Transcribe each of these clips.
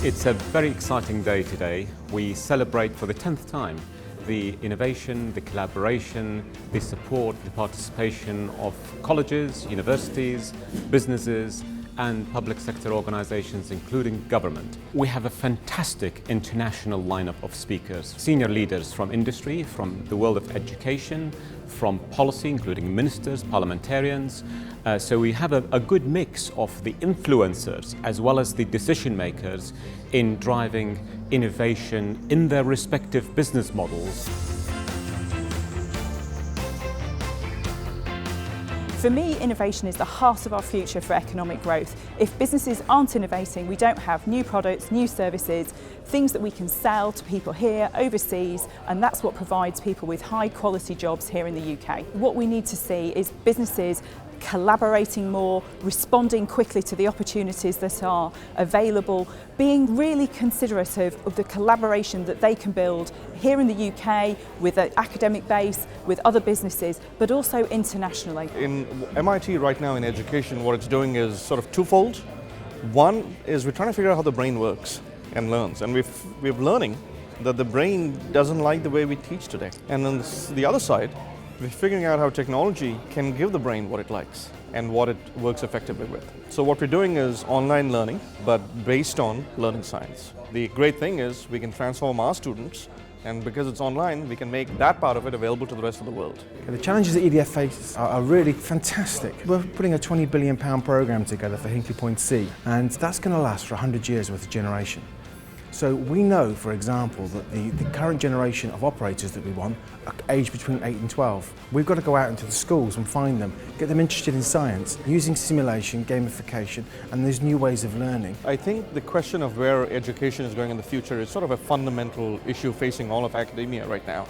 It's a very exciting day today. We celebrate for the 10th time the innovation, the collaboration, the support, the participation of colleges, universities, businesses and public sector organizations, including government. We have a fantastic international lineup of speakers, senior leaders from industry, from the world of education, from policy, including ministers, parliamentarians. So we have a good mix of the influencers as well as the decision makers in driving innovation in their respective business models. For me, innovation is the heart of our future for economic growth. If businesses aren't innovating, we don't have new products, new services, things that we can sell to people here, overseas, and that's what provides people with high quality jobs here in the UK. What we need to see is businesses collaborating more, responding quickly to the opportunities that are available, being really considerate of the collaboration that they can build here in the UK with an academic base, with other businesses, but also internationally. In MIT right now in education, what it's doing is sort of twofold. One is we're trying to figure out how the brain works and learns, and we're learning that the brain doesn't like the way we teach today. And on the other side, we're figuring out how technology can give the brain what it likes and what it works effectively with. So what we're doing is online learning, but based on learning science. The great thing is we can transform our students, and because it's online, we can make that part of it available to the rest of the world. The challenges that EDF face are really fantastic. We're putting a £20 billion programme together for Hinkley Point C, and that's going to last for 100 years with a generation. So we know, for example, that the current generation of operators that we want are aged between 8 and 12. We've got to go out into the schools and find them, get them interested in science, using simulation, gamification, and these new ways of learning. I think the question of where education is going in the future is sort of a fundamental issue facing all of academia right now.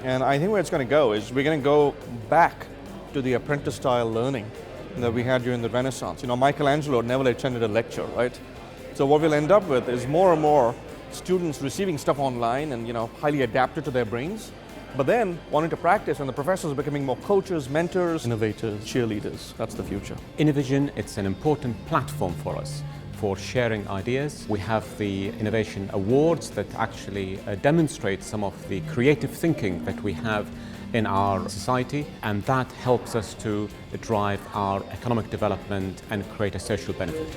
And I think where it's going to go is we're going to go back to the apprentice-style learning that we had during the Renaissance. You know, Michelangelo never attended a lecture, right? So what we'll end up with is more and more students receiving stuff online and, highly adapted to their brains, but then wanting to practice, and the professors are becoming more coaches, mentors, innovators, cheerleaders. That's the future. Innovision, it's an important platform for us for sharing ideas. We have the Innovation Awards that actually demonstrate some of the creative thinking that we have in our society, and that helps us to drive our economic development and create a social benefit.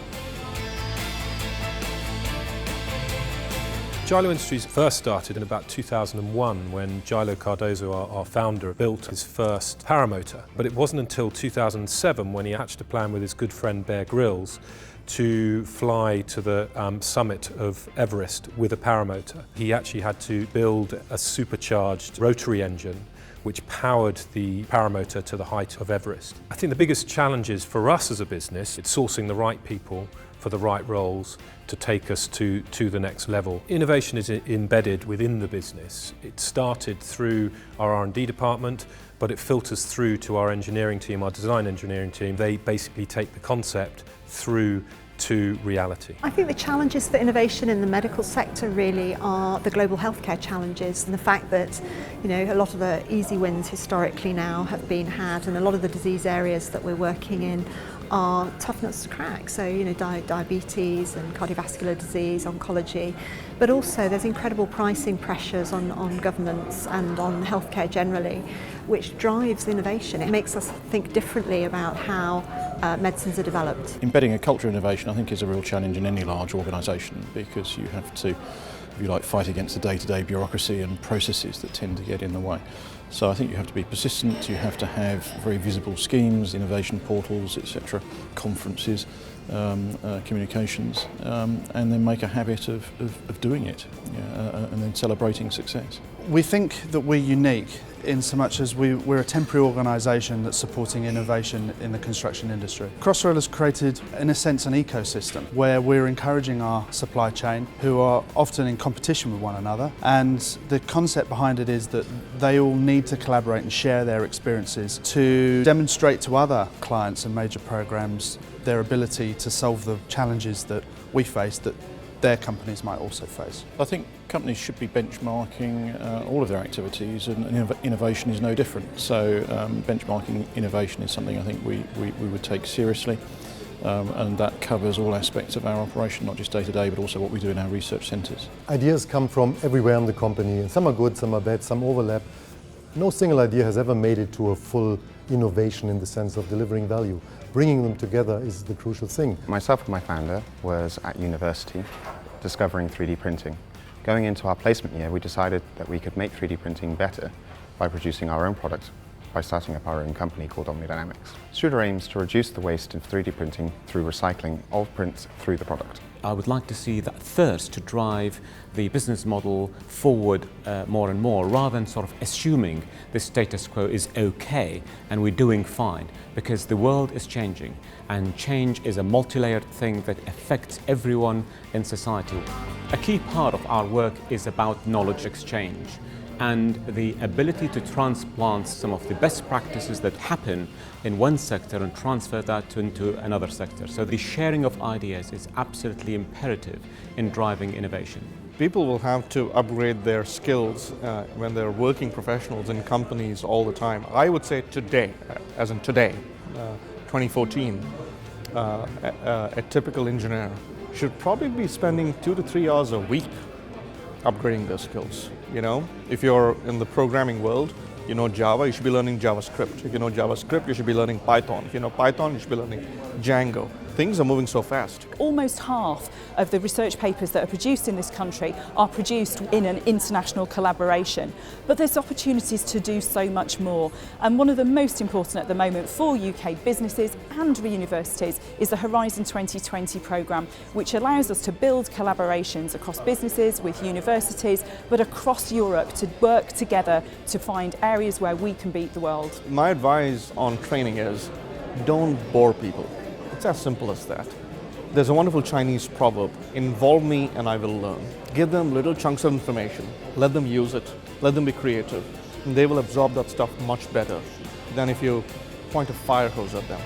Gilo Industries first started in about 2001 when Gilo Cardozo, our founder, built his first paramotor. But it wasn't until 2007 when he hatched a plan with his good friend Bear Grylls to fly to the summit of Everest with a paramotor. He actually had to build a supercharged rotary engine which powered the paramotor to the height of Everest. I think the biggest challenges for us as a business is sourcing the right people for the right roles to take us to the next level. Innovation is embedded within the business. It started through our R&D department, but it filters through to our engineering team, our design engineering team. They basically take the concept through to reality. I think the challenges for innovation in the medical sector really are the global healthcare challenges, and the fact that a lot of the easy wins historically now have been had, and a lot of the disease areas that we're working in are tough nuts to crack. So diabetes and cardiovascular disease, oncology, but also there's incredible pricing pressures on governments and on healthcare generally, which drives innovation. It makes us think differently about how medicines are developed. Embedding a culture of innovation, I think, is a real challenge in any large organisation, because you have to, if you like, fight against the day-to-day bureaucracy and processes that tend to get in the way. So I think you have to be persistent, you have to have very visible schemes, innovation portals, etc., conferences, communications, and then make a habit of doing it, and then celebrating success. We think that we're unique in so much as we're a temporary organisation that's supporting innovation in the construction industry. Crossrail has created, in a sense, an ecosystem where we're encouraging our supply chain, who are often in competition with one another, and the concept behind it is that they all need to collaborate and share their experiences to demonstrate to other clients and major programs their ability to solve the challenges that we face that their companies might also face. I think companies should be benchmarking all of their activities, and innovation is no different. So benchmarking innovation is something I think we would take seriously. and that covers all aspects of our operation, not just day to day, but also what we do in our research centres. Ideas come from everywhere in the company, and some are good, some are bad, some overlap. No single idea has ever made it to a full innovation in the sense of delivering value. Bringing them together is the crucial thing. Myself and my founder was at university discovering 3D printing. Going into our placement year, we decided that we could make 3D printing better by producing our own product, by starting up our own company called OmniDynamics. Struder aims to reduce the waste of 3D printing through recycling of prints through the product. I would like to see that thirst to drive the business model forward more and more, rather than sort of assuming the status quo is okay and we're doing fine, because the world is changing, and change is a multi-layered thing that affects everyone in society. A key part of our work is about knowledge exchange and the ability to transplant some of the best practices that happen in one sector and transfer that into another sector. So the sharing of ideas is absolutely imperative in driving innovation. People will have to upgrade their skills when they're working professionals in companies all the time. I would say today, as in today, 2014, a typical engineer should probably be spending 2 to 3 hours a week upgrading their skills. You know, if you're in the programming world, you know Java, you should be learning JavaScript. If you know JavaScript, you should be learning Python. If you know Python, you should be learning Django. Things are moving so fast. Almost half of the research papers that are produced in this country are produced in an international collaboration. But there's opportunities to do so much more. And one of the most important at the moment for UK businesses and universities is the Horizon 2020 programme, which allows us to build collaborations across businesses, with universities, but across Europe, to work together to find areas where we can beat the world. My advice on training is don't bore people. It's as simple as that. There's a wonderful Chinese proverb, involve me and I will learn. Give them little chunks of information, let them use it, let them be creative, and they will absorb that stuff much better than if you point a fire hose at them.